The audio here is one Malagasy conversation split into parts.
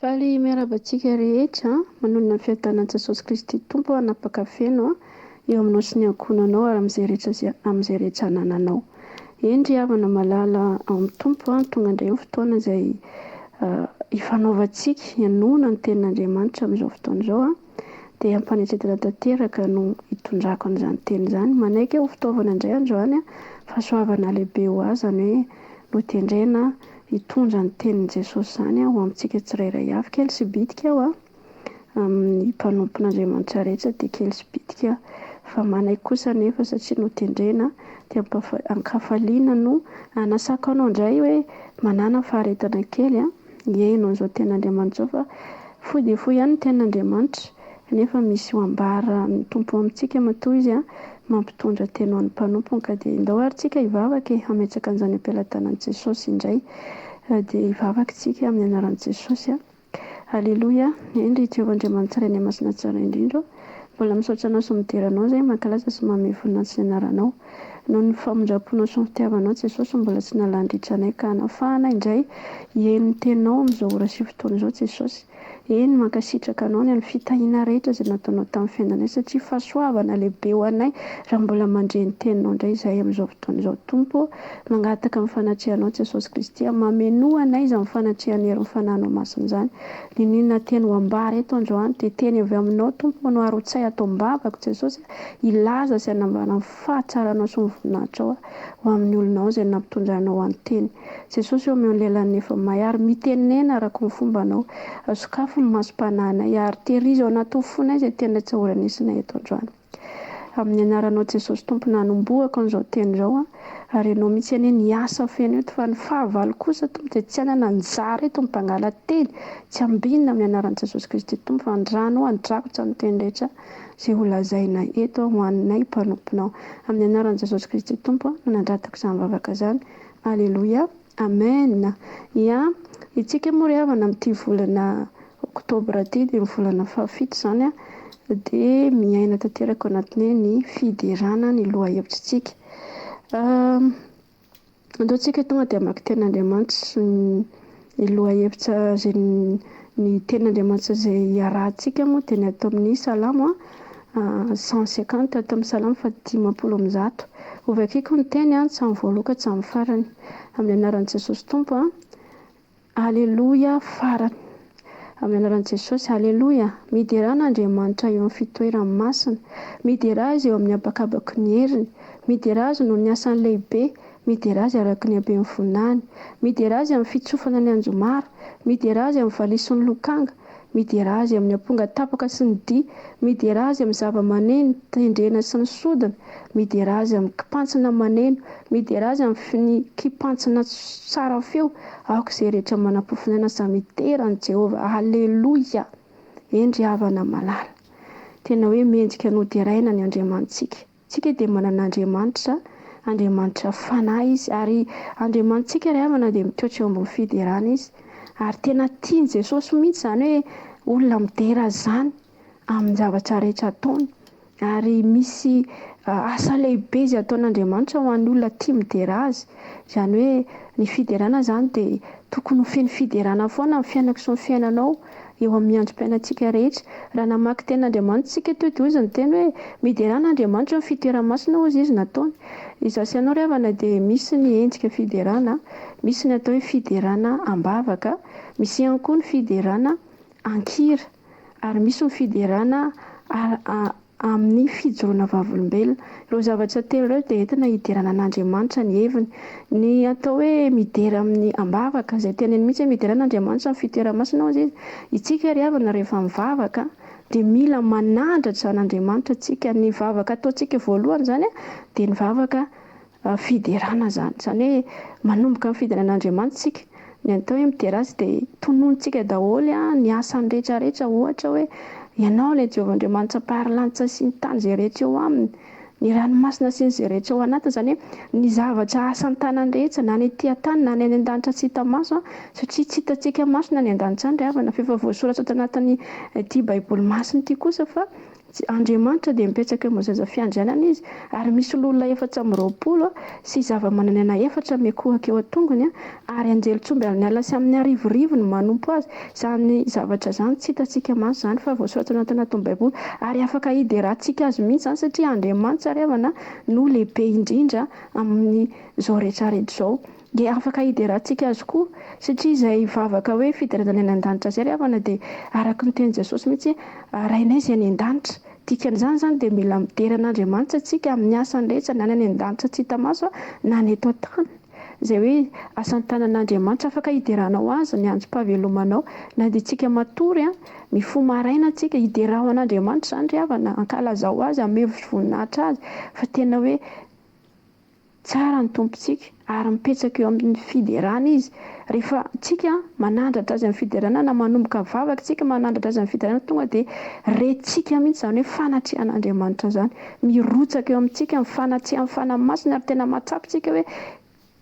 Faly miarabantsika rehetra manonona ny fiadanan'i Jesosy Kristy Tompo hanapaka-feno eo aminao sy ny ankohonanao ary amin'izay rehetra anananao. Eny havana malala amin'ny Tompo tonga indray ny fotoana izay hifanaovantsika hianoana ny tenin'Andriamanitra amin'izao fotoana izao dia hampanetsetana tanteraka no hitondrako an'izany teny izany. Manaiky ho fitaovana indray androany fahasoavana lehibe ho azy, izany hoe notendraina hitondra ny tenin'i Jesosy izany ho amintsika tsirairay avy. Kely sy bitika aho amin'ny mpanompon'Andriamanitra rehetra dia kely sy bitika, fa manaiky kosa nefa satria notendrena dia ankafaliana no anasako anao indray hoe manana faharetana kely hiainao izao tenin'Andriamanitra izao, fa fohy dia fohy ihany ny tenin'Andriamanitra nefa misy ho ambara ny Tompo amintsika matoa izy mampitondra teny ho an'ny mpanompony. Ka dia indao ary tsika hivavaka hametsaka an'izany am-pelantanan'i Jesosy indray, dia hivavaka tsika amin'ny anaran'i Jesosy. Aleloia. Endry Jehovan-Andriamanitra ny masina tsara indrindra, mbola misaotra anao sy mideranao izay mankalaza sy manome voninahitra ny anaranao. Noho ny famonjam-ponao sy ny fitiavanao Jesosy mbola tsy nalandritra anay ka hanafahana indray hiaino ny teninao amin'izao ora sy fotoana izao Jesosy. Eny mankasitraka anao ny fitahiana rehetra izay nataonao tamin'ny fiainanay, satria fahasoavana lehibe ho anay raha mbola mandre ny teninao indray izahay amin'izao fotoana izao. Tompo, mangataka amin'ny fanatrehanao Jesosy Kristy mamenoa anay izany fanatrehan'ny hery fananao masina izany. Ninona teny ho ambara eto androany dia teny avy aminao Tompo, no aro-tsay atao mbavaka Jesosy ilaza sy hanambara ny fahatsaranao sy ny voninahitrao ho amin'ny olonao izay nampitondranao an-teny. Jesosy eo amin'ny lelan'ny efa mahay ary mitenena araka ny fombanao, sokafo ny masom-pananay ary tehirizy ao anaty fonay izay tena tsy ahoranisina eto androany. Amin'ny anaranao Jesosy Tompo nanombohako an'izao teny izao ary ianao mihitsy anie niasa feno eto, fa ny fahavalo kosa Tompo dia tsy anana anjara eto mipangala teny, tsy ambinina amin'ny anaran'i Jesosy Kristy Tompo, fa andrano andrakotra ny teny rehetra izay ho lazaina eto ho anay mpanomponao. Amin'ny anaran'i Jesosy Kristy Tompo no nandratako izany vavaka izany. Aleloia. Amen. Itsika moa ry havana amin'ity volana Oktobra ity dia ny volana fahafito izany dia miaina tanteraka ao anatiny ny fiderana ny loha hevitrintsika. Andaontsika tonga dia maka tenin'Andriamanitra sy ny loha hevitra izay ny tenin'Andriamanitra izay iarahantsika moa dia ny atao amin'ny Salamo 150, atao amin'ny Salamo 50. Ovakiko ny teny tsy amin'ny voaloka tsy amin'ny farany. Amin'ny anaran'i Jesosy Tompo aleloia farany. Amin'ny anaran'i Jesosy aleloia. Miderana Andriamanitra eo amin'ny fitoerany masina, midera azy eo amin'ny habakabaky ny heriny, midera azy noho ny asany lehibe, midera azy araka ny habeny voninahiny, midera azy amin'ny fitsofana ny anjomara, midera azy amin'ny valison'ny lokanga, midera azy amin'ny amponga tapaka sy ny dia, midera azy amin'ny zava-maneno, tendrena sy ny sodina, midera azy amin'ny kipantsina maneno, midera azy amin'ny kipantsina tsara feo, aoka izay rehetra manam-pofinaina samy miterany Jehova. Aleloia. Endry havana malala. Tena hoe mendrika noderaina ny Andriamanitsika. Tsika dia manana Andriamanitra fanahy izy, ary Andriamanitsika ry havana dia mitoetra eo ambony fiderana izy. Ary tena tiany Jesosy mihitsy izany hoe olona midera izany amin'ny zavatra rehetra ataony. Ary misy asa lehibe izay ataon'Andriamanitra ho an'ny olona tia midera azy. Izany hoe ny fiderana izany dia tokony ho feno fiderana foana amin'ny fiainako sy ny fiainanao eo amin'ny androm-piainantsika rehetra. Raha namaky tenin'Andriamanitra tsika toy dia izy ny teny hoe miderana Andriamanitra ny fitoerana masina hozy izy nataony. Izaho sy ianao ry havana dia misy ny endrika fiderana, misy ny atao hoe fiderana ambavaka, misy ihany koa ny fiderana ankira, ary misy ny fiderana amin'ny fijoroana vavolombelona. Ireo zavatra telo ireo dia entina hiderana an'Andriamanitra ny heviny. Ny atao hoe midera amin'ny ambavaka izay teneny mihitsy hoe miderana Andriamanitra ny fitoerana masina hozy izy. Itsika ry havana rehefa mivavaka dia mila manandratra an'Andriamanitra tsika. Ny vavaka ataontsika voalohany izany dia ny vavaka fiderana izany. Izany hoe manomboka amin'ny fiderana an'Andriamanitra tsika. Ny atao hoe midera azy dia tononontsika daholo ny asany rehetrarehetra, ohatra hoe ianao ilay Jehovahandriamanitra mpaharilanitra sy ny tany izay rehetra eo aminy, ny ranomasina sy ny izay rehetra ao anatiny, izany hoe ny zavatra asan'ny tanany rehetra, na ny ety an-tany na ny any an-danitra tsy hita maso, satria tsy hitantsika maso na ny an-danitra ny havana, fa efa voasoratra ato anatin'ny ity baiboly masina ity kosa fa Andriamanitra dia mipetraka eo zaza fiandrianana izy, ary misy olona 420 sy zava-manan'aina 4 miakohaka eo an-tongony, ary anjelontsomby amin'ny alina sy amin'ny arivorivo no manompo azy. Izany zavatra izany tsy hitantsika maso izany fa voasoratra anaty anatin'ny baiboly, ary afaka hiderahantsika azy mihitsy izany satria Andriamanitra ry havana no lehibe indrindra amin'ny izao rehetrarehetra izao. Dia afaka hiderahantsika azy koa satria izay vavaka hoe fideradana any an-danitra izay ry havana dia araka ny tenin' Jesosy mihitsy rainay izay any an-danitra. Dikan'izany izany dia mila mideran'Andriamanitra antsika amin'ny asany rehetra, na ny any an-danitra tsy hita maso na ny eto an-tany. Izay hoe asan'ny tanan'Andriamanitra afaka hiderahanao azy, ny androm-pahavelomanao, na dia tsika matory mifoha maraina tsika hiderahan'Andriamanitra izany ry havana, ankalazao azy, hamevo voninahitra azy, fa tena hoe tsara ny tompontsika ary mipetraka eo amin'ny fiderana izy. Rehefa tsika manandratra azy amin'ny fiderana, na manomboka vavaka tsika manandratra azy amin'ny fiderana, tonga dia rehtsika mihitsy izany hoe fanatrehan'Andriamanitra izany mirotsaka eo amintsika ny fanatrehany fanamasina, ary tena mahatsapa tsika hoe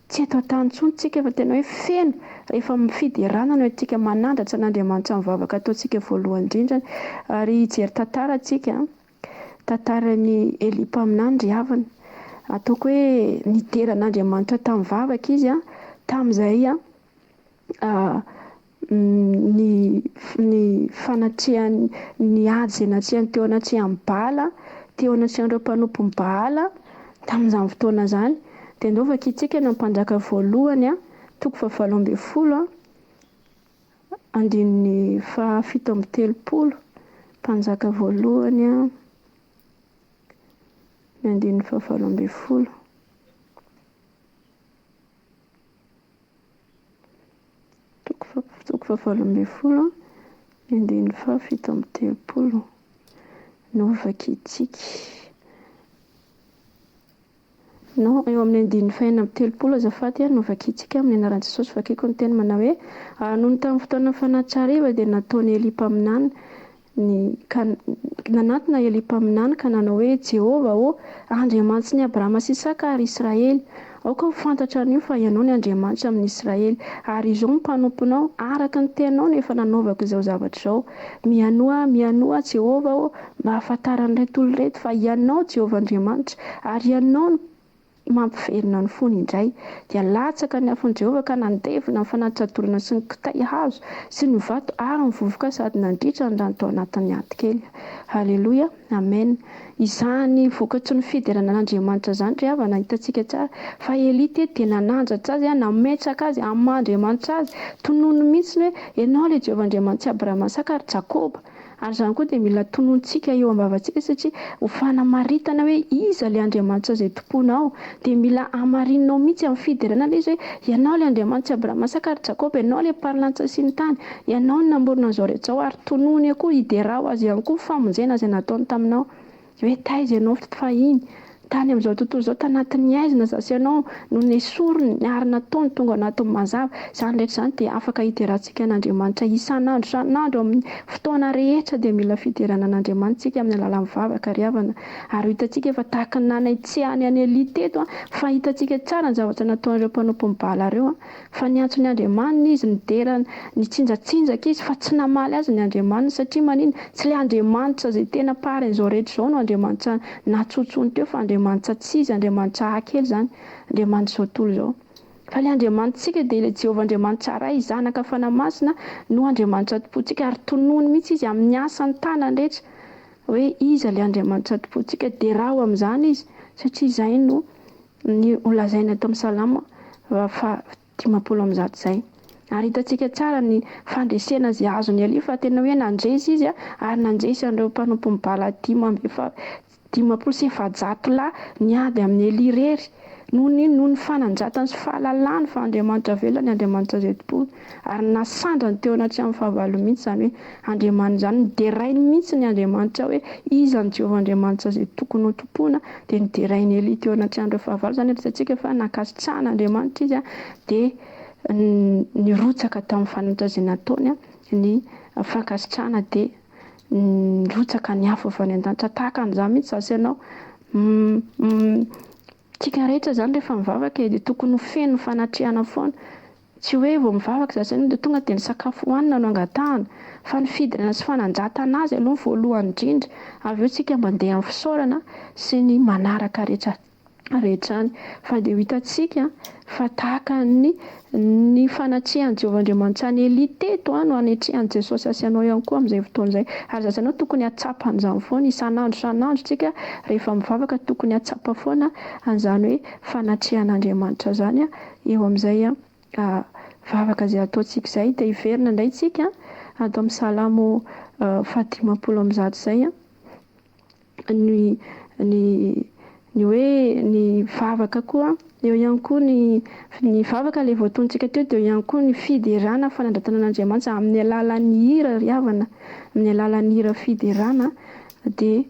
tsy eto an-tany intsony tsika fa tena hoe feno rehefa fiderana no tsika manandratra an'Andriamanitra amin'ny vavaka ataontsika voalohany indrindra. Ary hijery tantara tsika, tantaran'ny Eli-paminany ry havana, ataoko hoe nideran'Andriamanitra tamin'ny vavaka izy tamin'izay ny fanatrehany ny ady izay natrehany teo anatrehany Baala, teo anatrehan'ireo mpanompo ny Baala tamin'izany fotoana izany. Dia ndao vakitsika ny mpanjaka voalohany toko 7 andininy 7:30, mpanjaka voalohany ny andininy 7:30, toko 7:30 ny andininy 7:30 no vakitsika. No, eo amin'ny andininy 4:30 azafady no vakitsika amin'ny anaran'i Jesosy. Vakiko ny teny manao hoe noho ny tamin'ny fotoana fanatrika hariva dia nataony Eli-paminany nanantona Eli-paminany ka nanao hoe Jehova Andriamanitra ny Abrahama sy Isaka ary Israely, aoka ho fantatra an'io fa ianao ny Andriamanitra amin'ny Israely, ary izao mpanomponao araka ny tenao no efa nanaovako izao zavatra izao. Mianoa Jehova mba hahafantaran'ireto olona ireto fa ianao Jehova Andriamanitra, ary ianao no mampiverina ny fony indray. Dia latsaka ny afon'i Jehova ka nandevina ny fanatitra-dorana sy ny kitay hazo sy ny vato ary ny vovoka, sady nandritra ny rano tao anatin'ny atikely. Halleloja, amen. Izany vokatry ny fiderana an'Andriamanitra izany ry havana hitantsika tsara fa Eli teto dia nanandratra azy, nametraka azy amin'ny Andriamanitra azy, tonoiny mihitsy hoe ianao ilay Jehova Andriamanitra Abrahama, Isaka ary Jakoba. Ary izany koa dia mila tonontsika eo am-bavantsika satria ho fanamaritana hoe iza ilay Andriamanitra izay tomponao, dia mila hamarinanao mihitsy amin'ny fiderana ilay izy hoe ianao ilay Andriamanitra Abrahama, Isaka ary Jakoba, ianao ilay mpaharilanitra sy ny tany, ianao ny namorona an'izao rehetra izao, ary tonony koa hiderao azy ihany koa famonjena izay nataony taminao. Hoe taiza ianao fahiny tany amin'izao tontolo izao, tanatin'ny aizina zasy ianao no nesorony ary nataony tonga anatin'ny mazava. Izany rehetra izany dia afaka hiderahantsika an'Andriamanitra isan'andro amin'ny fotoana rehetra, dia mila fiderana an'Andriamanitra tsika amin'ny alalan'ny vavaka ry havana. Ary hitantsika efa tahaka ny nanaitsehany any Eli teto fa hitantsika tsara ny zavatra nataon'ireo mpanompo ny Baala ireo fa niantso ny Andriamanina izy, niderana, nitsinjatsinjaka izy, fa tsy namaly azy ny Andriamanina satria manino, tsy ilay Andriamanitra izay tena pary an'izao rehetra izao no Andriamanitra natsotsony teo, fa Andriamanitra tsy izy, Andriamanitra hahakely izany, Andriamanitra izao tontolo izao. Fa ilay Andriamanitsika dia ilay Jehova Andriamanitra iray, zanaka fanamasina no Andriamanitra tompontsika, ary tonoiny mihitsy izy amin'ny asany tanany rehetra hoe iza ilay Andriamanitra tompontsika, dia raha ho amin'izany izy, satria izay no holazaina eto amin'ny Salamo 50 izay. Ary hitantsika tsara ny fandresena izay azony Eli, fa tena hoe nandresy izy ary nandresy an'ireo mpanompo ny Baala 500 lahy niady amin'ny Eli rery, noho ny fananjatany sy fahalalany fa Andriamanitra velona ny Andriamanitra izay tompony, ary nasandrany teo anatrehany fahavalo mihitsy, izany hoe Andriamanitra izany niderainy mihitsy ny Andriamanitra hoe iza ny Jehova Andriamanitra izay tokony ho tompoana, dia niderainy Eli teo anatrehan'ireo fahavalo. Izany rehetratsika fa nankasitrahana Andriamanitra izy dia nirotsaka tamin'ny fananitra izay nataony ny fankasitrahana, dia rotsaka ny afo avy any an-danitra tahaka an'izany mihitsy zasy ianao. Tsika rehetra zany rehefa mivavaka dia tokony ho feno fanatrehana foana. Tsy hoe vao mivavaka zasy ianao dia tonga dia ny sakafo hohanina no angatahana, fa ny fidirana sy fananjatana azy aloha voalohany indrindra. Avy eo tsika mandeha amin'ny fisaorana sy ny manaraka rehetra any. Fa dia ho hitantsika fa tahaka ny fanatrehan'i Jehovah Andriamanitra ny Elia teto no hanatrehan'i Jesosy sy anao ihany koa amin'izay fotoana izay. Ary zasy ianao tokony hatsapa an'izany foana isan'andro tsika rehefa mivavaka tokony hatsapa foana an'izany hoe fanatrehan'Andriamanitra zany eo amin'izay vavaka izay ataontsika izay. Dia hiverina indray tsika ato amin'ny Salamo 110 izay ny hoe ny vavaka koa eo ihany koa ny vavaka ilay voatontsika teo dia eo ihany koa ny fiderana fanandratana an'Andriamanitra amin'ny alalan'ny hira ry havana, amin'ny alalan'ny hira fiderana dia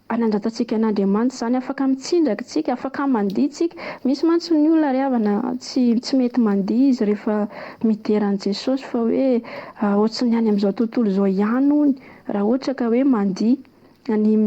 anandratantsika an'Andriamanitra zany. Afaka mitsindraka tsika, afaka mandihy tsika. Misy mantsy ny olona ry havana tsy mety mandihy izy rehefa mideran'i Jesosy fa hoe ohatrany any amin'izao tontolo izao ihany hono raha ohatra ka hoe mandihy ny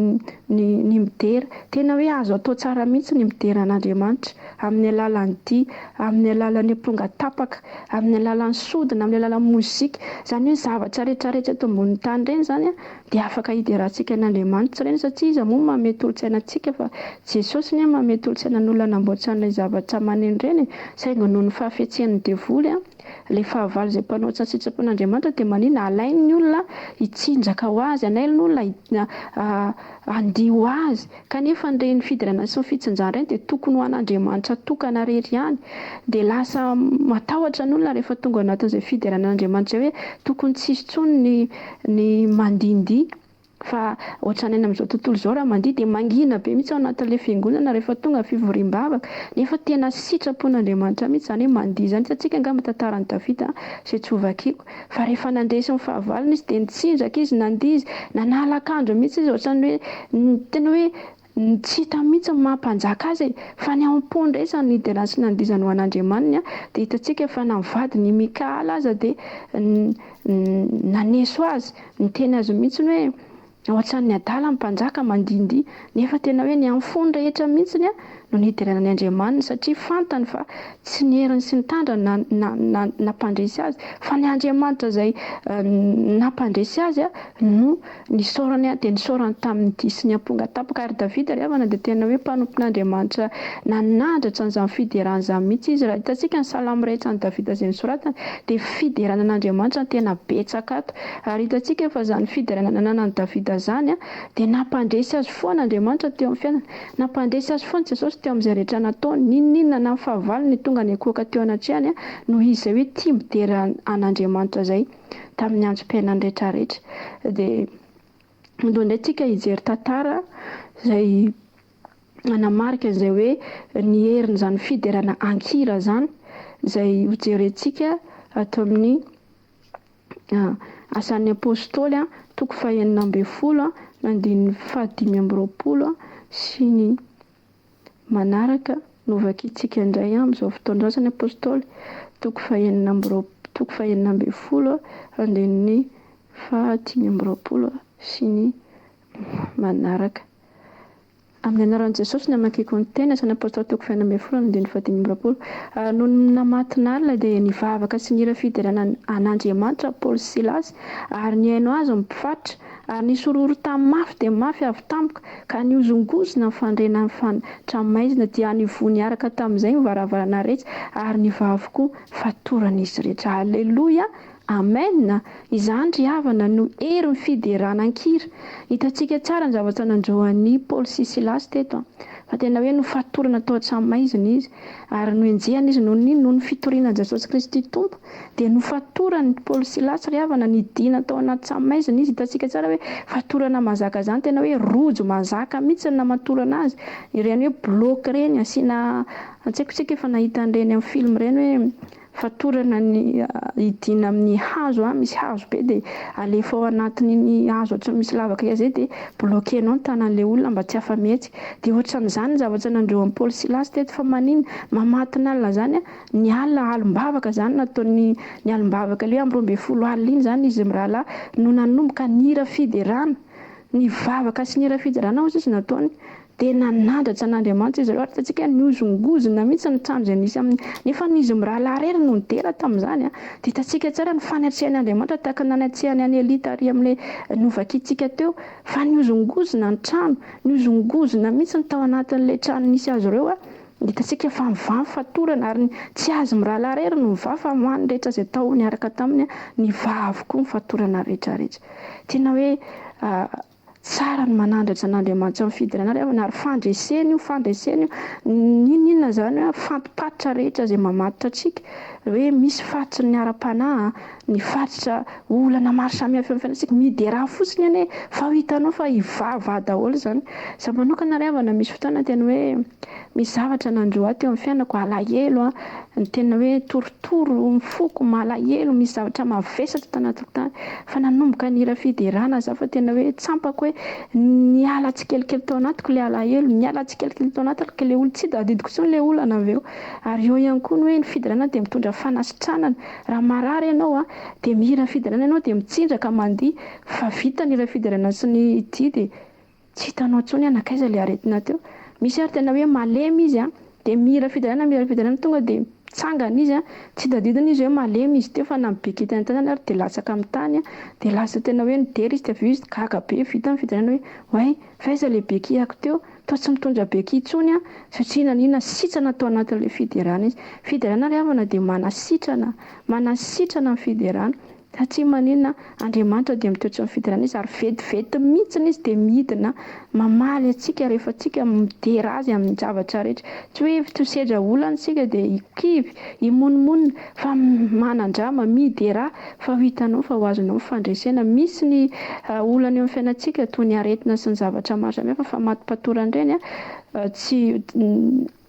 midera. Tena hoe azo atao tsara mihitsy ny midera an'Andriamanitra amin'ny alalan'ny dihy, amin'ny alalan'ny amponga tapaka, amin'ny alalan'ny sodina, amin'ny alalan'ny mozika. Izany hoe zavatra rehetrarehetra eto ambonin'ny tany ireny zany dia afaka hiderantsika an'Andriamanitra ireny satria izy moa mamety olo-tsainantsika, fa Jesosy ny mamety olo-tsainan'olona namboatra an'ilay zavatra maneno ireny. Saingy noho ny fahafihetsehan'ny devoly ilay fahavalo izay mpanaotra ny sitrapon'Andriamanitra dia maninona alainy olona hitsinjaka ho azy, alainy olona handihy ho azy. Kanefa ireny fidirana sy ny fitsinjana ireny dia tokony ho an'Andriamanitra tokana irery ihany. Dia lasa matahotra ny olona rehefa tonga anatin'izay fidirana an'Andriamanitra hoe tokony tsisy intsony ny mandihindihy. Fa ohatrany any amin'izao tontolo izao raha mandihy dia mangina be mihitsy ao anatin'ilay fiangonana rehefa tonga fivoriam-bavaka. Nefa tena sitrapon'Andriamanitra mihitsy izany hoe mandihy izany. Hitantsika angamba tantaran'i Davida izay tsy ho vakiako. Fa rehefa nandresy ny fahavalony izy dia nitsinjaka izy, nandihy izy, nanalak'andro mihitsy izy. Ohatrany hoe tena hoe tsy hita mihitsy ny mampanjaka azy fa ny ao am-pony indray ny hiderany sy nandihizany ho an'Andriamanitra. Dia hitantsika fa navady ny Mikaala aza dia naneso azy, niteny azy mihitsy hoe ohatran'ny adala ny mpanjaka mandihindihy. Nefa tena hoe ny amin'ny fony rehetra mihitsy no nidiran'ny Andriamanitra satria fantany fa tsy ny heriny sy ny tandrany nampandresy azy fa ny Andriamanitra izay nampandresy azy no nisaorany dia nisaorany tamin'ny dihy sy ny amponga tapaka. Ary Davida ry havana dia tena hoe mpanompon'Andriamanitra nanandratra an'izany fiderana izany mihitsy izy. Raha hitantsika ny salamo rehetra ny Davida izay nisoratany dia fiderana an'Andriamanitra tena betsaka ato. Ary hitantsika fa izany fiderana nananan'i Davida izany dia nampandresy azy foana Andriamanitra teo amin'ny fiainana, nampandresy azy foana Jesosy teo amin'izay rehetra nataony. Ninona na ny fahavalony tonga ny akoaka teo anatrehany noho izy izay hoe tia midera an'Andriamanitra izay tamin'ny androm-piainany rehetrarehetra. Dia indraindray tsika hijery tantara izay anamarika izay hoe ny herin'izany fiderana ankira izany izay hojerentsika ato amin'ny asan'ny apôstôly toko 220 andininy 520 sy ny manaraka no vakiantsika indray amin'izao fotoana asan'ny apôstôly toko 220 andininy 520 sy ny manaraka. Amin'ny anaran'i Jesosy ny amakeko ny teny asan'ny apôstôly toko 220 andininy 520. Noho ny namatina alina dia nivavaka sy nihira fiderana an'Andriamanitra Paoly sy Silasy ary ny haino azy mpifatrika ary nisororo tamin'ny mafy dia mafy avy tampoka ka niozongozona ny fandrena ny tranomaizina dia nivoha niaraka tamin'izay ny varavarana rehetra ary ny vavy koa fatoran'izy rehetra. Alleloia, amen. Izany ry havana no hery ny fiderana ankira. Hitantsika tsara ny zavatra nandrahoan'ny Paoly sy Silasy teto fa tena hoe no fatorana tao an-tranomaizina izy ary no enjehana izy noho ny fitorian'i Jesosy Kristy Tompo dia no fatorany Paoly sy Silasy ry havana nidina tao anaty tranomaizina izy. Hitantsika tsara hoe fatorana mazaka izany tena hoe rojo mazaka mihitsy na matorana azy. Ireny hoe bloc ireny asiana, tsy haiko tsika efa nahita an'ireny amin'ny film ireny hoe fatorana ny hidina amin'ny hazo misy hazo be dia alefa ao anatin'iny hazo ohatran'ny misy lavaka izay dia bloquenao ny tanan'ilay olona mba tsy hafametsika. Dia ohatran'izany zavatra nandreo amin'ny Paoly Silasy teto fa maninona mamatina alina zany ny alina alim-bavaka zany nataony ny alim-bavaka ilay amin'ny 12 alina iny zany izy mirahalahy no nanomboka nira fiderana ny vavaka sy nira fiderana ozy izy nataony dia nanandratra an'Andriamanitra izy ireo ary hitantsika niozongozona mihitsy ny trano izay nisy amin'ny nefa izy mirahalahy rery no nidera tamin'izany dia hitantsika tsara ny fanatsehan'Andriamanitra tahaka nanatsehany any Elita ary amin'ilay novakitsika teo fa niozongozona ny trano niozongozona mihitsy ny tao anatin'ilay trano nisy azy ireo hitantsika fa mivamy fatorana ary tsy azy mirahalahy rery no mivamy fa many rehetra izay tao niaraka taminy ny vavy koa ny fatorana rehetrarehetra. Tena hoe tsara ny manandratra an'Andriamanitra amin'ny fidirana ary fandreseny io ninona zany fampipatitra rehetra izay mamatotra antsika hoe misy faritry ny ara-panahy ny faritra olana maro samihafa amin'ny fiainantsika midy raha fotsiny anie fa ho hitanao fa hivava daholo zany. Za manokana ravana misy fotoana tena hoe misy zavatra nandro ato amin'ny fiainako alahelo ny tena hoe torotoro mifoko malahelo misy zavatra mavesatra tanaty tany fa nanomboka nira fiderana za fa tena hoe tsampako hoe niala tsikelikely tao anatiko le alahelo niala tsikelikely tao anatiko le olo tsy tadidiko tsony le olana aveo ary eo ihany koa ny hoe ny fiderana dia mitondra fanasitranana raha marary ianao dia mihira fiderana ianao dia mitsindraka mandiha fa vita ny fiderana sy ny dia tsy hitanao tsony anakaiza le aretina teo. Misy ary tena hoe malemy izy dia mihira fiderana tonga dia tsangana izy tsy tadidina izy hoe malemy izy teo fa nambekitany tanana ary dia latsaka amin'ny tany dia lasa tena hoe nidery izy dia avy izy gaga be vita ny fiderana hoe way faiza le bekihako teo toa tsy mitondra beky intsony satria nanina sitrana tao anatin'ilay fiderana izy. Fiderana ry havana dia manasitrana ny fiderana satria maninona Andriamanitra dia mitoetra amin'ny fiderana izy ary vetivety mihitsy izy dia midina mamaly antsika rehefa antsika midera azy amin'ny zavatra rehetra tsy hoe tosedra olana isika dia hikivy himonimonna fa manandrama midera fa ho hitanao fa ho azonao fandresena misy ny olana eo amin'ny fiainantsika toy ny aretina sy ny zavatra maro samihafa fa matipatorana ireny tsy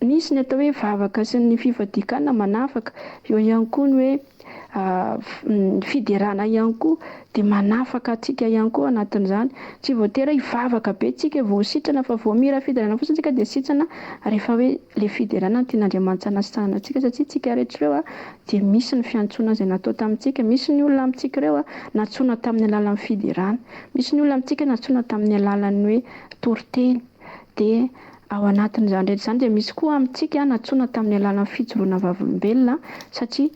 misy ny atao hoe vavaka sy ny fivadikana manafaka eo ihany koa ny hoe fiderana ihany koa dia manafaka atsika ihany koa anatin'izany tsy voatery hivavaka be tsika vao sitrana fa vao mihira fiderana fotsiny tsika dia sitrana rehefa hoe le fiderana tian'Andriamanitra nasitranana atsika satria tsika rehetra ireo dia misy ny fiantsoana izay natao tamintsika misy ny olona amintsika ireo natsoina tamin'ny alalan'ny fiderana misy ny olona amintsika natsoina tamin'ny alalan'ny hoe toriteny dia ao anatin'izany rehetra izany dia misy koa amintsika natsoina tamin'ny alalan'ny fijoroana vavolombelona satria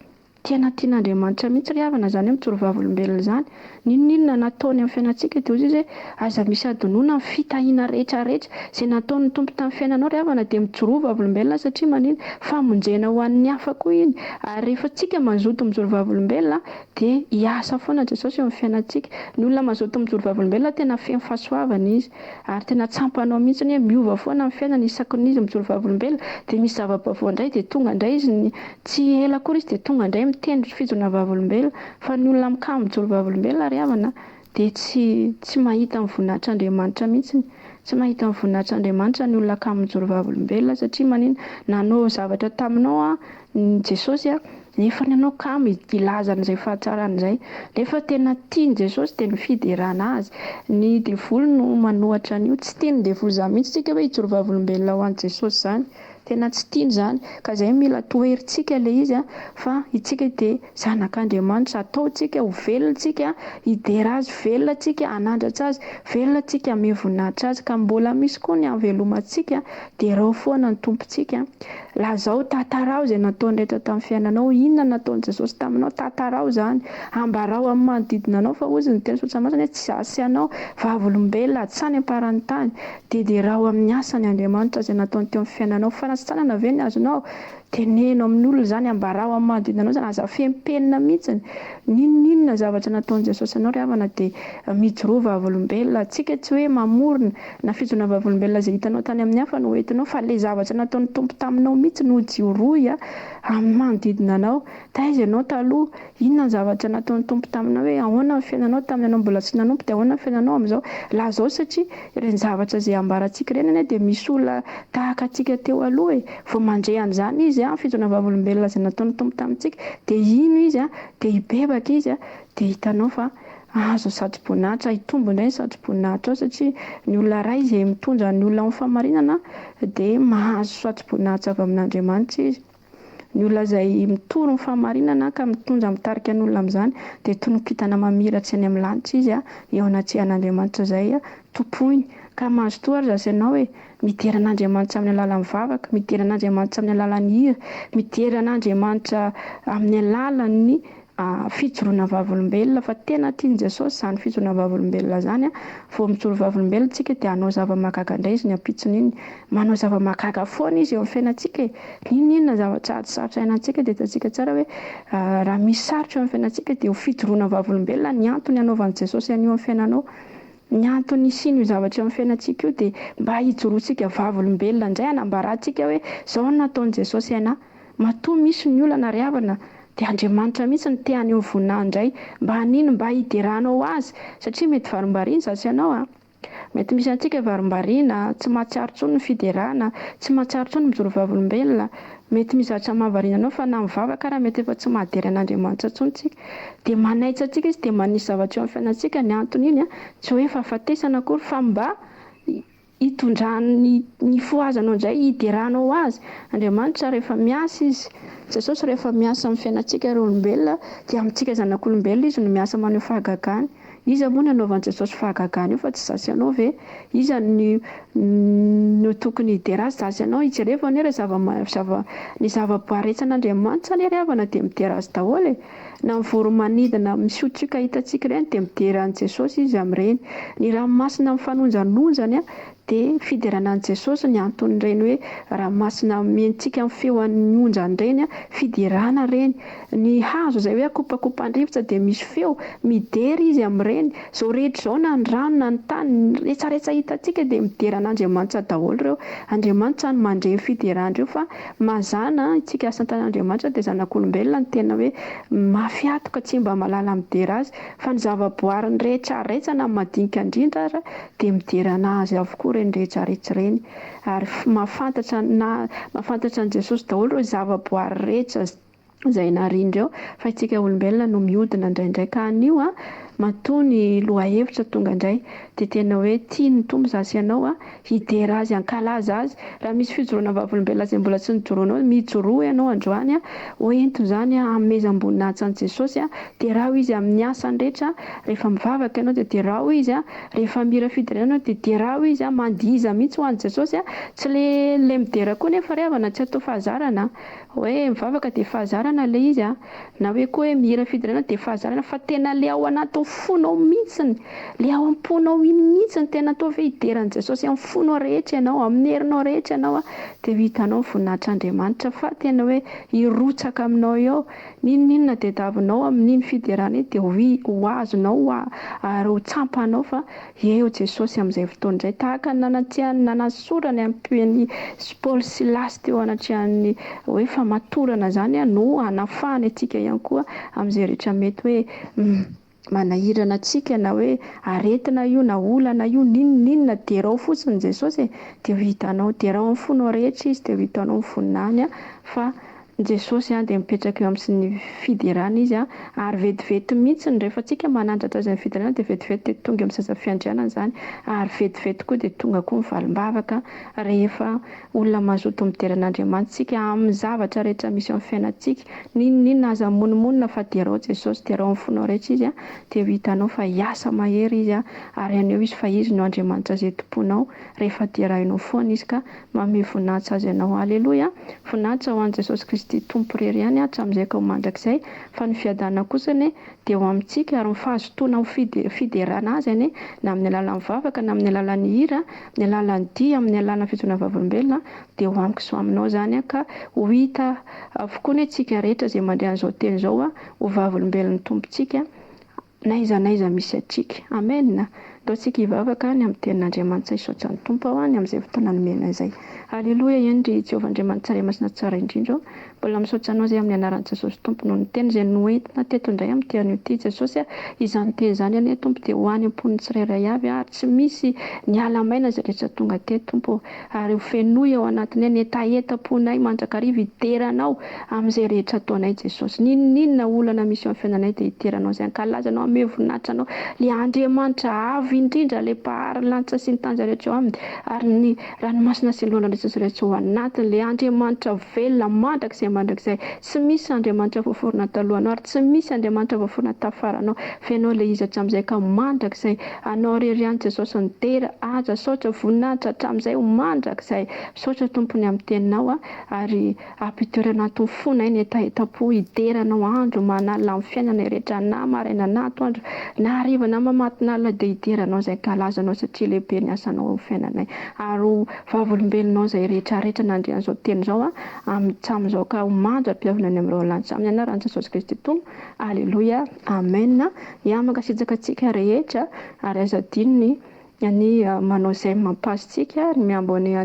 tian'Andriamanitra mihitsy ry havana zany hoe mijoro vavolombelona zany ninona nataony amin'ny fiainantsika dia ozy izy hoe aza misy adonona ny fitahiana rehetrarehetra izay nataony tompo tamin'ny fiainanao ry havana dia mijoro vavolombelona satria manina famonjena ho an'ny hafa koa iny ary rehefa tsika mazoto mijoro vavolombelona dia hiasa foana Jesosy eo amin'ny fiainantsika. Ny olona mazoto mijoro vavolombelona tena feno fahasoavana izy ary tena tsampanao mihitsy hoe miova foana amin'ny fiainana isaky ny izy mijoro vavolombelona dia misy zava-baovao indray dia tonga indray izy tsy ela koa izy dia tonga indray mitendry fijoroana vavolombelona fa ny olona mikamy mijoro vavolombelona ry havana dia tsy mahita ny voninahitr'Andriamanitra mihitsy tsy mahita ny voninahitr'Andriamanitra ny olona kamy mijoro vavolombelona satria manina nanao zavatra taminao Jesosy nefa ny anao kamy ilazana izay fahatsarany izay nefa tena tiany Jesosy dia ny fiderana azy ny devolo no manohatra an'io tsy tiany devolo izany mihitsy tsika hoe hijoro vavolombelona ho an'i Jesosy zany tena tsy tiany izany ka izay mila toherintsika ilay izy fa itsika dia zanak'Andriamanitra ataontsika ho velona tsika hidera azy velona tsika hanandratra azy velona tsika hame voninahitra azy ka mbola misy koa ny havelomantsika dia rao foana ny tompontsika lazao tantarao izay nataony rehetra tamin'ny fiainanao inona nataony Jesosy taminao tantarao izany ambarao amin'ny manodidina anao fa ozy ny teny sotramasana hoe tsy zasy anao vavolombelona hatsany am-paran'ny tany dia rao amin'ny asany Andriamanitra izay nataony teo amin'ny fiainanao fanasitranana ve ny azonao teneno amin'ny olona izany ambarao amin'ny manodidina anao izany aza fehimpenina mihitsy ninona zavatra nataony Jesosy anao ry havana dia mijoro vavolombelona tsika tsy hoe mamorona na fijoroana vavolombelona izay hitanao tany amin'ny hafa no hoentinao fa le zavatra nataony tompo taminao mihitsy no jioroy amin'ny manodidina anao taiza ianao taloha inona ny zavatra nataony tompo taminao hoe ahoana ny fiainanao tamin'ny anao mbola tsy nanompo dia ahoana ny fiainanao amin'izao lazao satria ireny zavatra izay ambarantsika ireny dia misy olona tahaka antsika teo aloha vao mandre an'izany izy fijona vavolombelona izay nataony tompo tamintsika dia ino izy dia hibebaka izy dia hitanao fa azo satry-boninahitra hitombo indray ny satry-boninahitra ao satria ny olona iray izay mitondra ny olona amin'ny famarinana dia mahazo satry-boninahitra avy amin'Andriamanitra izy. Ny olona izay mitoro ny famarinana ka mitondra mitarika ny olona amin'izany dia tonokitana mamiratra eny amin'ny lanitra izy eo anatrehan'Andriamanitra izay topoiny. Ka mahazo toa ary zasy ianao hoe midera an'Andriamanitra amin'ny alalan'ny vavaka, midera an'Andriamanitra amin'ny alalan'ny hira, midera an'Andriamanitra amin'ny alalan'ny fijoroana vavolombelona, fa tena tian'i Jesosy izany fijoroana vavolombelona izany. Vao mijoro vavolombelona tsika dia hanao zava-mahagaga indray izy ny ampitsony iny, manao zava-mahagaga foana izy eo amin'ny fiainantsika. Ninona zavatra sarotra iainantsika dia hitantsika tsara hoe raha misy sarotra eo amin'ny fiainantsika dia ho fijoroana vavolombelona ny antony anaovan'i Jesosy anio amin'ny fiainanao. Ny antony isiany io zavatra eo amin'ny fiainantsika io dia mba hijoroantsika vavolombelona indray, hanambarantsika hoe izao no nataon'i Jesosy ainahy. Matoa misy ny olana ry havana dia Andriamanitra mihitsy ny te haneho voninahiny indray mba hanino, mba hiderahanao azy, satria mety varim-bariana zasy ianao mety misy antsika varim-bariana, tsy mahatsiaro intsony ny fiderahana, tsy mahatsiaro intsony mijoro vavolombelona, mety misy zavatra mahavariana anao fa na mivavaka raha mety efa tsy mahadery an'Andriamanitra intsony tsika dia manaitra antsika izy dia manisy zavatra eo amin'ny fiainantsika. Ny antony iny tsy hoe fahafatesana akory fa mba hitondrany ny foazanao indray, hiderahanao azy. Andriamanitra rehefa miasa izy, Jesosy rehefa miasa amin'ny fiainantsika ry olombelona dia amintsika zanak'olombelona izy no miasa maneho fahagagany. Iza moa nanaovan'i Jesosy fahagagany io fa tsy zasy ianao ve? Iza no tokony hidera azy? Zasy ianao hijereva anie ny zava-boaretra an'Andriamanitra ny ry havana dia midera azy daholo na voromanidina misiotrika hitantsika ireny dia midera an'i Jesosy izy amin'ireny. Ny ranomasina mifanonjanonjany dia fideranan'i Jesosy ny anton'ireny hoe ranomasina mientsika amin'ny feon'ny onjany ireny fiderana ireny. Ny hazo izay hoe kopakopan-drivotra dia misy feo, midery izy amin'ireny. Izao rehetra izao na ny rano na ny tany, rehetrarehetra hitantsika dia midera an'Andriamanitra daholo ireo. Andriamanitra no mandre fiderana ireo fa mazana isika asa tan'Andriamanitra dia zanak'olombelona ny tena hoe mafiatoka tsy mba malala midera azy, fa ny zavaboariny rehetrarehetra na madinika indrindra ary dia midera anazy avokoa ireny rehetrarehetra ireny. Ary mahafantatra an'i Jesosy daholo ireo zavaboary rehetra izay narindra eo, fa isika olombelona no mihodina indraindray ka anio matoa ny loha-hevitra tonga indray dia tena hoe tiany tombo zasy ianao hidera azy, hankalaza azy. Raha misy fijoroana vavolombelona izay mbola tsy nijoroanao, mijoroa ianao androany hoentiny izany hanomezam-boninahitra an'i Jesosy dia raha izy amin'ny asany rehetra. Rehefa mivavaka ianao dia derao izy, rehefa mira fiderana dia derao izy, mandiza mihitsy ho an'i Jesosy. Tsy le midera koa nefa ry havana tsy atao fahazarana hoe mivavaka dia fahazarana le izy na hoe koa hoe mira fiderana dia fahazarana, fa tena le ao anaty fonao mihitsiny, le ao am-ponao iny mihitsiny tena atao hoe hideran'i Jesosy amin'ny fonao rehetra ianao, amin'ny herinao rehetra ianao dia hitanao voninahitr'Andriamanitra fa tena hoe hirotsaka aminao eo. Ninona dia davinao amin'iny fiderana iny dia ho azonao ary ho tsampanao fa eo Jesosy amin'izay fotoana izay, tahaka ny nanasorany ampian'ny Paoly sy Silasy teo anatrehan'ny hoe famatorana izany no hanafahany antsika ihany koa amin'izay rehetra mety hoe manahirana antsika na hoe aretina io na olana io, ninona derao fotsiny Jesosy dia ho hitanao, derao amin'ny fonao rehetra izy dia ho hitanao ny voninahiny fa Jesosy dia mipetraka eo amin'ny fiderana izy ary vetivety mihitsy rehefa tsika manandratra azy amin'ny fiderana dia vetivety dia tonga amin'ny sasa-fiandrianana izany, ary vetivety koa dia tonga koa ny valim-bavaka rehefa olona mazoto midera an'Andriamanitra tsika amin'ny zavatra rehetra misy amin'ny fiainantsika. Ninona aza monimmonina fa derao Jesosy, derao amin'ny fonao rehetra izy dia ho hitanao fa hiasa mahery izy ary aneo izy fa izy no Andriamanitra izay tomponao. Rehefa derahinao foana izy ka manome voninahitra azy ianao. Aleloia. Voninahitra ho an'i Jesosy Kristy tompo irery ihany hatramin'izay ka ho mandrakizay, fa ny fiadanana kosany dia ho amintsika ary mifahazotoana ho fiderana azy na amin'ny alalan'ny vavaka na amin'ny alalan'ny hira, amin'ny alalan'ny dia, amin'ny alalan'ny fijoroana vavolombelona dia ho amiko sy ho aminao izany ka ho hita avokoa ny antsika rehetra izay mandeha an'izao teny izao ho vavolombelon'ny tompontsika na iza misy antsika. Amen. ataontsika hivavaka ny amin'ny tenin'Andriamanitra isaotry ny tompo ao ny amin'izay fotoana nomena izay. Aleloia, endry Jehovah-Andriamanitra tsara masina tsara indrindra, mbola misaotra anao izay amin'ny anaran'i Jesosy tompo noho ny teny izay noentina teto indray amin'ny tean'ity Jesosy izany teny izany anie tompo dia ho any am-pon'ny tsirairay avy ary tsy misy ny alamaina izay rehetra tonga teto tompo, ary ho fenoy ao anatiny ny etaeta-ponay mandrakariva iteranao amin'izay rehetra ataonay Jesosy. Ninona olana misy eo amin'ny fiainanay dia iteranao izay, ankalazanao ame voninahitranao le Andriamanitra avy indrindra, le mpahariny lanitra sy ny tany izay rehetra eo aminy, ary ny ranomasina sy ny lohana Jesosy rehetra ao anatiny, le Andriamanitra velona mandrakizay tsy misy Andriamanitra voaforona talohanao ary tsy misy Andriamanitra voaforona tafaranao, fenao le izy hatramin'izay ka mandrakizay anao rery any Jesosy ny tera aza saotra voninahitra hatramin'izay ho mandrakizay saotra tompony amin'ny teninao ary ampitoerana anaty fonay ny etaeta-po iteranao andro manalina amin'ny fiainana rehetra na maraina na atoandro na hariva na mamatinalina dia iteranao izay kalazanao satria lehibe ny asanao amin'ny fiainanay ary vavolombelonao izay rehetrarehetra nandrian'izao teny izao hatramin'izao ka ho mandra-piavana ny amin'ireo lanitra amin'ny anaran'i Jesosy Kristy tompo. Aleloia, amen. Mankasitraka antsika rehetra ary aza adino ny manao izay mampasitsika ny miambony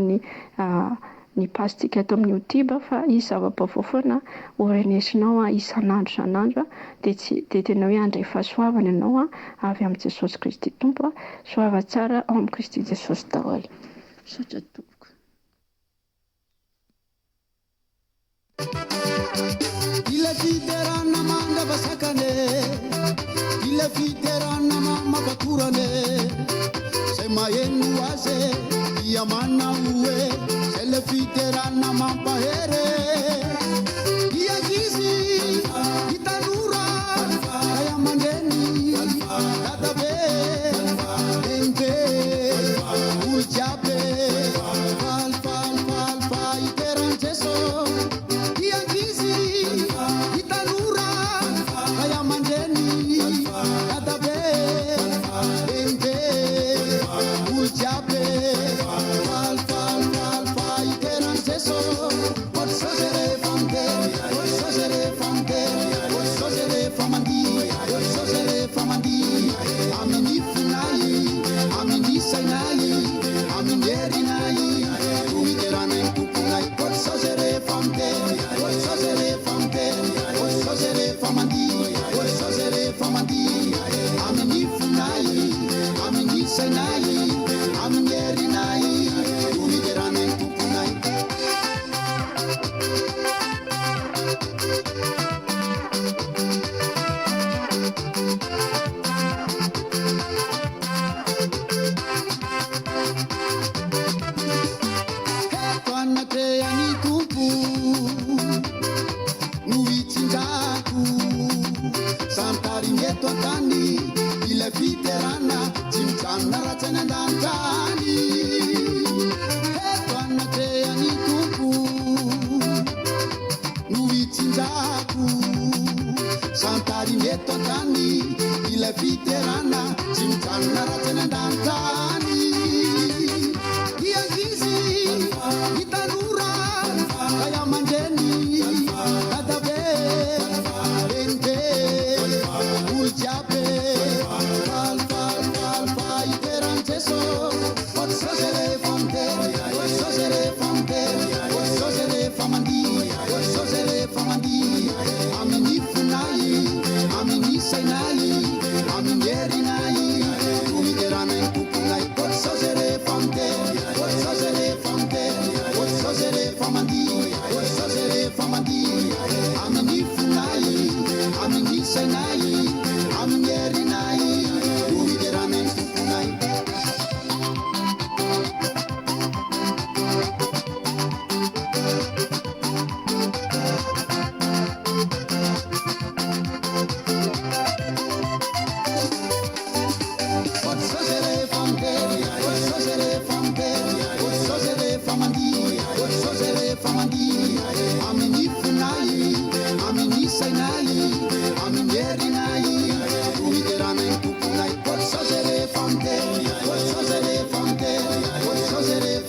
ny pasitsika ato amin'ny YouTube fa izy zava-pavoafona orenesinao isan'andro dia tena hoe andray fahasoavana ianao avy amin'ny Jesosy Kristy tompo. Soava tsara ao amin'ny Kristy Jesosy daholo. Saotra tompoko. Ila fiterana mandavasakane, ila fiterana mamapaturane, sai maenu ase ia mana uwe, sai la fiterana mampahere, ia gizi itanura, kaya mandeni, katabe, ente, uljabe, fal, iteran jeso.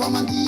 Famandi,